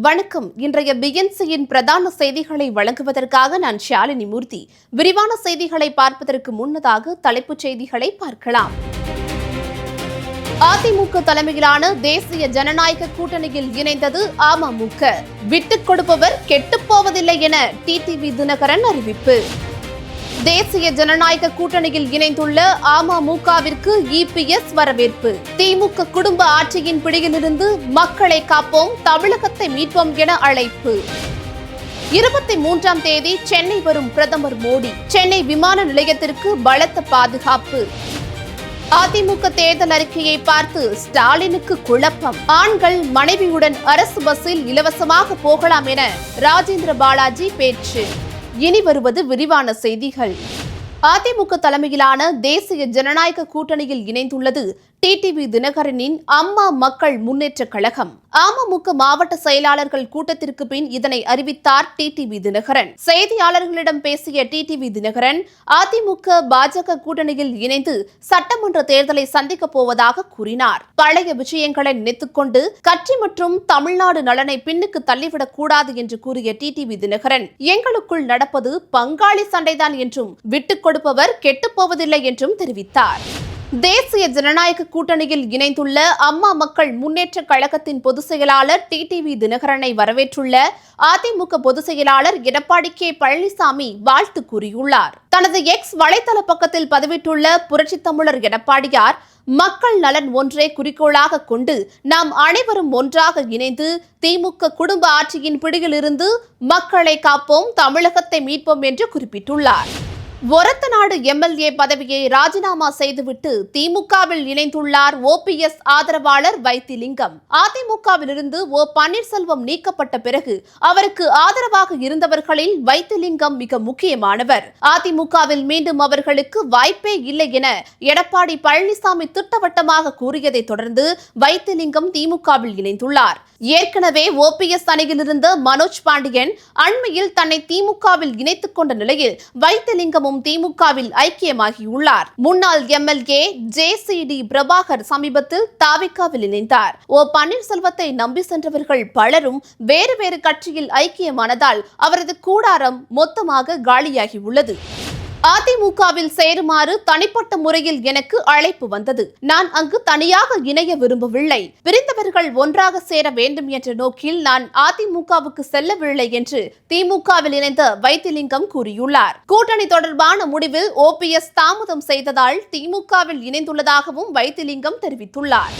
வணக்கம். இன்றைய பிஎன்சியின் பிரதான செய்திகளை வழங்குவதற்காக நான் ஷாலினி மூர்த்தி. விரிவான செய்திகளை பார்ப்பதற்கு முன்னதாக தலைப்புச் செய்திகளை பார்க்கலாம். அதிமுக தலைமையிலான தேசிய ஜனநாயக கூட்டணியில் இணைந்தது அமமுக. விட்டுக் கொடுப்பவர் கெட்டுப்போவதில்லை என டிடிவி தினகரன் அறிவிப்பு. தேசிய ஜனநாயக கூட்டணியில் இணைந்துள்ள அமமுகவிற்கு இபிஎஸ் வரவேற்பு. திமுக குடும்ப ஆட்சியின் பிடியிலிருந்து மக்களை காப்போம், தமிழகத்தை மீட்போம் என அழைப்பு. 23ஆம் தேதி சென்னை வரும் பிரதமர் மோடி. சென்னை விமான நிலையத்திற்கு பலத்த பாதுகாப்பு. அதிமுக தேர்தல் அறிக்கையை பார்த்து ஸ்டாலினுக்கு குழப்பம். ஆண்கள் மனைவியுடன் அரசு பஸ்ஸில் இலவசமாக போகலாம் என ராஜேந்திர பாலாஜி பேச்சு. இனி வருவது விரிவான செய்திகள். அதிமுக தலைமையிலான தேசிய ஜனநாயக கூட்டணியில் இணைந்துள்ளது டிடிவி தினகரனின் அம்மா மக்கள் முன்னேற்ற கழகம். அமமுக மாவட்ட செயலாளர்கள் கூட்டத்திற்கு பின் இதனை அறிவித்தார் டிடிவி தினகரன். செய்தியாளர்களிடம் பேசிய டிடிவி தினகரன், அதிமுக பாஜக கூட்டணியில் இணைந்து சட்டமன்ற தேர்தலை சந்திக்கப் போவதாக கூறினார். பழைய விஷயங்களை நினைத்துக் கொண்டு கட்சி மற்றும் தமிழ்நாடு நலனை பின்னுக்கு தள்ளிவிடக் கூடாது என்று கூறிய டிடிவி தினகரன், எங்களுக்குள் நடப்பது பங்காளி சண்டைதான் என்றும் விட்டுக் கொடுப்பவர் கெட்டுப்போவதில்லை என்றும் தெரிவித்தார். தேசிய ஜனநாயக கூட்டணியில் இணைந்துள்ள அம்மா மக்கள் முன்னேற்ற கழகத்தின் பொதுச் செயலாளர் டிடிவி தினகரனை வரவேற்றுள்ள அதிமுக பொதுச் செயலாளர் எடப்பாடி கே பழனிசாமி வாழ்த்து கூறியுள்ளார். தனது எக்ஸ் வலைதள பக்கத்தில் பதிவிட்டுள்ள புரட்சித் தமிழர் எடப்பாடியார், மக்கள் நலன் ஒன்றே குறிக்கோளாக கொண்டு நாம் அனைவரும் ஒன்றாக இணைந்து திமுக குடும்ப ஆட்சியின் பிடியிலிருந்து மக்களை காப்போம், தமிழகத்தை மீட்போம் என்று குறிப்பிட்டுள்ளார். ஒரத்தநாடு எம்எல்ஏ பதவியை ராஜினாமா செய்துவிட்டு திமுகவில் இணைந்துள்ளார் ஓபிஎஸ் ஆதரவாளர் வைத்திலிங்கம். அதிமுகவிலிருந்து ஓ பன்னீர்செல்வம் நீக்கப்பட்ட பிறகு அவருக்கு ஆதரவாக இருந்தவர்களில் வைத்திலிங்கம் மிக முக்கியமானவர். அதிமுகவில் மீண்டும் அவர்களுக்கு வாய்ப்பே இல்லை என எடப்பாடி பழனிசாமி திட்டவட்டமாக கூறியதை தொடர்ந்து வைத்திலிங்கம் திமுகவில் இணைந்துள்ளார். ஏற்கனவே ஓபிஎஸ் அணியில் இருந்த மனோஜ் பாண்டியன் அண்மையில் தன்னை திமுகவில் இணைத்துக் கொண்ட நிலையில் வைத்திலிங்கமும் திமுகவில் ஐக்கியமாகியுள்ளார். முன்னாள் எம்எல்ஏ ஜேசிடி பிரபாகர் சமீபத்தில் தாவிகாவில் இணைந்தார். ஓ பன்னீர்செல்வத்தை நம்பி சென்றவர்கள் பலரும் வேறு வேறு கட்சியில் ஐக்கியமானதால் அவரது கூடாரம் மொத்தமாக காலியாகியுள்ளது. அதிமுகவில் சேருமாறு தனிப்பட்ட முறையில் எனக்கு அழைப்பு வந்தது. நான் அங்கு தனியாக இணைய விரும்பவில்லை. பிரிந்தவர்கள் ஒன்றாக சேர வேண்டும் என்ற நோக்கில் நான் அதிமுகவுக்கு செல்லவில்லை என்று திமுகவில் இணைந்த வைத்திலிங்கம் கூறியுள்ளார். கூட்டணி தொடர்பான முடிவில் ஓபிஎஸ் தாமதம் செய்ததால் திமுகவில் இணைந்துள்ளதாகவும் வைத்திலிங்கம் தெரிவித்துள்ளார்.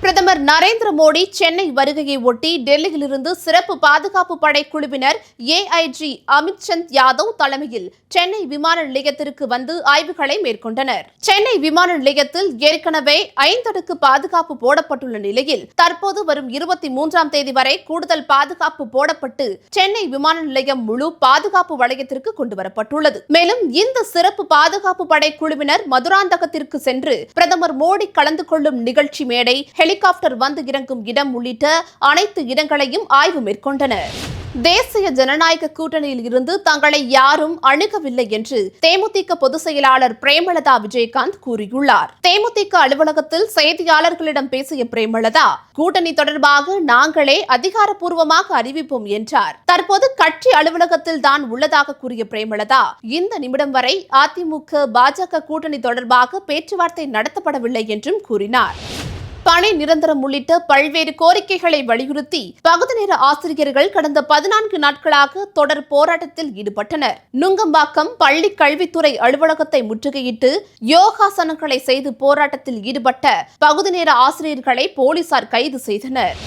பிரதமர் நரேந்திர மோடி சென்னை வருகையை ஒட்டி டெல்லியிலிருந்து சிறப்பு பாதுகாப்பு படை குழுவினர் ஏஐஜி அமித்சந்த் யாதவ் தலைமையில் சென்னை விமான நிலையத்திற்கு வந்து ஆய்வுகளை மேற்கொண்டனர். சென்னை விமான நிலையத்தில் ஏற்கனவே 5 அடுக்கு பாதுகாப்பு போடப்பட்டுள்ள நிலையில் தற்போது வரும் 23ஆம் தேதி வரை கூடுதல் பாதுகாப்பு போடப்பட்டு சென்னை விமான நிலையம் முழு பாதுகாப்பு வளையத்திற்கு கொண்டுவரப்பட்டுள்ளது. மேலும் இந்த சிறப்பு பாதுகாப்பு படை குழுவினர் மதுராந்தகத்திற்கு சென்று பிரதமர் மோடி கலந்து கொள்ளும் நிகழ்ச்சி மேடை, ஹெலிகாப்டர் வந்து இறங்கும் இடம் உள்ளிட்ட அனைத்து இடங்களையும் ஆய்வு மேற்கொண்டனர். தேசிய ஜனநாயக கூட்டணியில் இருந்து தங்களை யாரும் அணுகவில்லை என்று தேமுதிக பொதுச் செயலாளர் பிரேமலதா விஜயகாந்த் கூறியுள்ளார். தேமுதிக அலுவலகத்தில் செய்தியாளர்களிடம் பேசிய பிரேமலதா, கூட்டணி தொடர்பாக நாங்களே அதிகாரப்பூர்வமாக அறிவிப்போம் என்றார். தற்போது கட்சி அலுவலகத்தில் தான் உள்ளதாக கூறிய பிரேமலதா, இந்த நிமிடம் வரை அதிமுக பாஜக கூட்டணி தொடர்பாக பேச்சுவார்த்தை நடத்தப்படவில்லை என்றும் கூறினார். பணி நிரந்தரம் உள்ளிட்ட பல்வேறு கோரிக்கைகளை வலியுறுத்தி பகுதி நேர ஆசிரியர்கள் கடந்த 14 நாட்களாக தொடர் போராட்டத்தில் ஈடுபட்டனர். நுங்கம்பாக்கம் பள்ளி கல்வித்துறை அலுவலகத்தை முற்றுகையிட்டு யோகாசனங்களை செய்து போராட்டத்தில் ஈடுபட்ட பகுதி நேர ஆசிரியர்களை போலீசார் கைது செய்தனர்.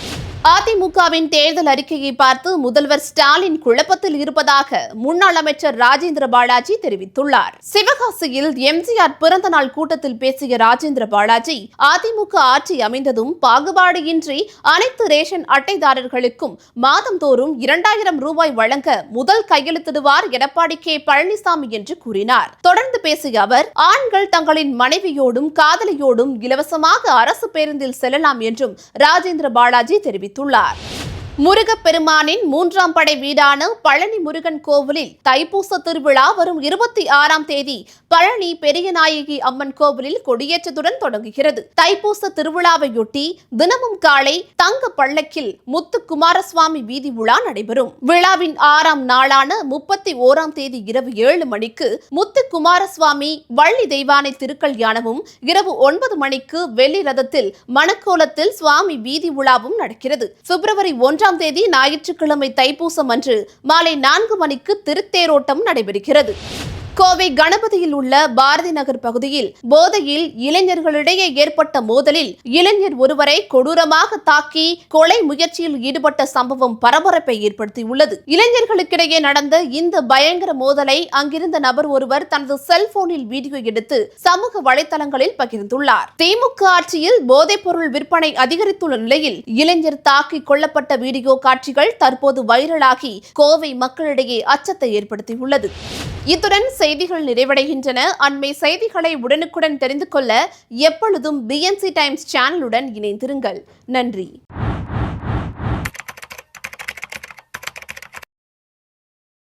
அதிமுகவின் தேர்தல் அறிக்கையை பார்த்து முதல்வர் ஸ்டாலின் குழப்பத்தில் இருப்பதாக முன்னாள் அமைச்சர் ராஜேந்திர பாலாஜி தெரிவித்துள்ளார். சிவகாசியில் எம்ஜிஆர் பிறந்த நாள் கூட்டத்தில் பேசிய ராஜேந்திர பாலாஜி, அதிமுக ஆட்சி அமைந்ததும் பாகுபாடு இன்றி அனைத்து ரேஷன் அட்டைதாரர்களுக்கும் மாதந்தோறும் 2000 ரூபாய் வழங்க முதல் கையெழுத்திடுவார் எடப்பாடி கே பழனிசாமி என்று கூறினார். தொடர்ந்து பேசிய அவர், ஆண்கள் தங்களின் மனைவியோடும் காதலியோடும் இலவசமாக அரசு பேருந்தில் செல்லலாம் என்றும் ராஜேந்திர பாலாஜி தெரிவித்தார். முருகப்பெருமானின் 3ஆம் படை வீடான பழனி முருகன் கோவிலில் தைப்பூச திருவிழா வரும் 26ஆம் தேதி பழனி பெரியநாயகி அம்மன் கோவிலில் கொடியேற்றத்துடன் தொடங்குகிறது. தைப்பூச திருவிழாவையொட்டி தினமும் காலை தங்க பல்லக்கில் முத்து குமாரசுவாமி வீதி உலா நடைபெறும். விழாவின் 6ஆம் நாளான 31ஆம் தேதி இரவு 7 மணிக்கு முத்து குமாரசுவாமி வள்ளி தெய்வானை திருக்கல்யாணமும், இரவு 9 மணிக்கு வெள்ளி ரதத்தில் மணக்கோலத்தில் சுவாமி வீதி உலாவும் நடக்கிறது. பிப்ரவரி 1ஆம் தேதி ஞாயிற்றுக்கிழமை தைப்பூசம் அன்று மாலை 4 மணிக்கு திருத்தேரோட்டம் நடைபெறுகிறது. கோவை கணபதியில் உள்ள பாரதி நகர் பகுதியில் போதையில் இளைஞர்களிடையே ஏற்பட்ட மோதலில் இளைஞர் ஒருவரை கொடூரமாக தாக்கி கொலை முயற்சியில் ஈடுபட்ட சம்பவம் பரபரப்பை ஏற்படுத்தியுள்ளது. இளைஞர்களுக்கிடையே நடந்த இந்த பயங்கர மோதலை அங்கிருந்த நபர் ஒருவர் தனது செல்போனில் வீடியோ எடுத்து சமூக வலைதளங்களில் பகிர்ந்துள்ளார். திமுக ஆட்சியில் போதைப் பொருள் விற்பனை அதிகரித்துள்ள நிலையில் இளைஞர் தாக்கி கொல்லப்பட்ட வீடியோ காட்சிகள் தற்போது வைரலாகி கோவை மக்களிடையே அச்சத்தை ஏற்படுத்தியுள்ளது. இத்துடன் செய்திகள் நிறைவடைகின்றன. அண்மை செய்திகளை உடனுக்குடன் தெரிந்து கொள்ள எப்பொழுதும் BNC டைம்ஸ் சேனலுடன் இணைந்திருங்கள். நன்றி.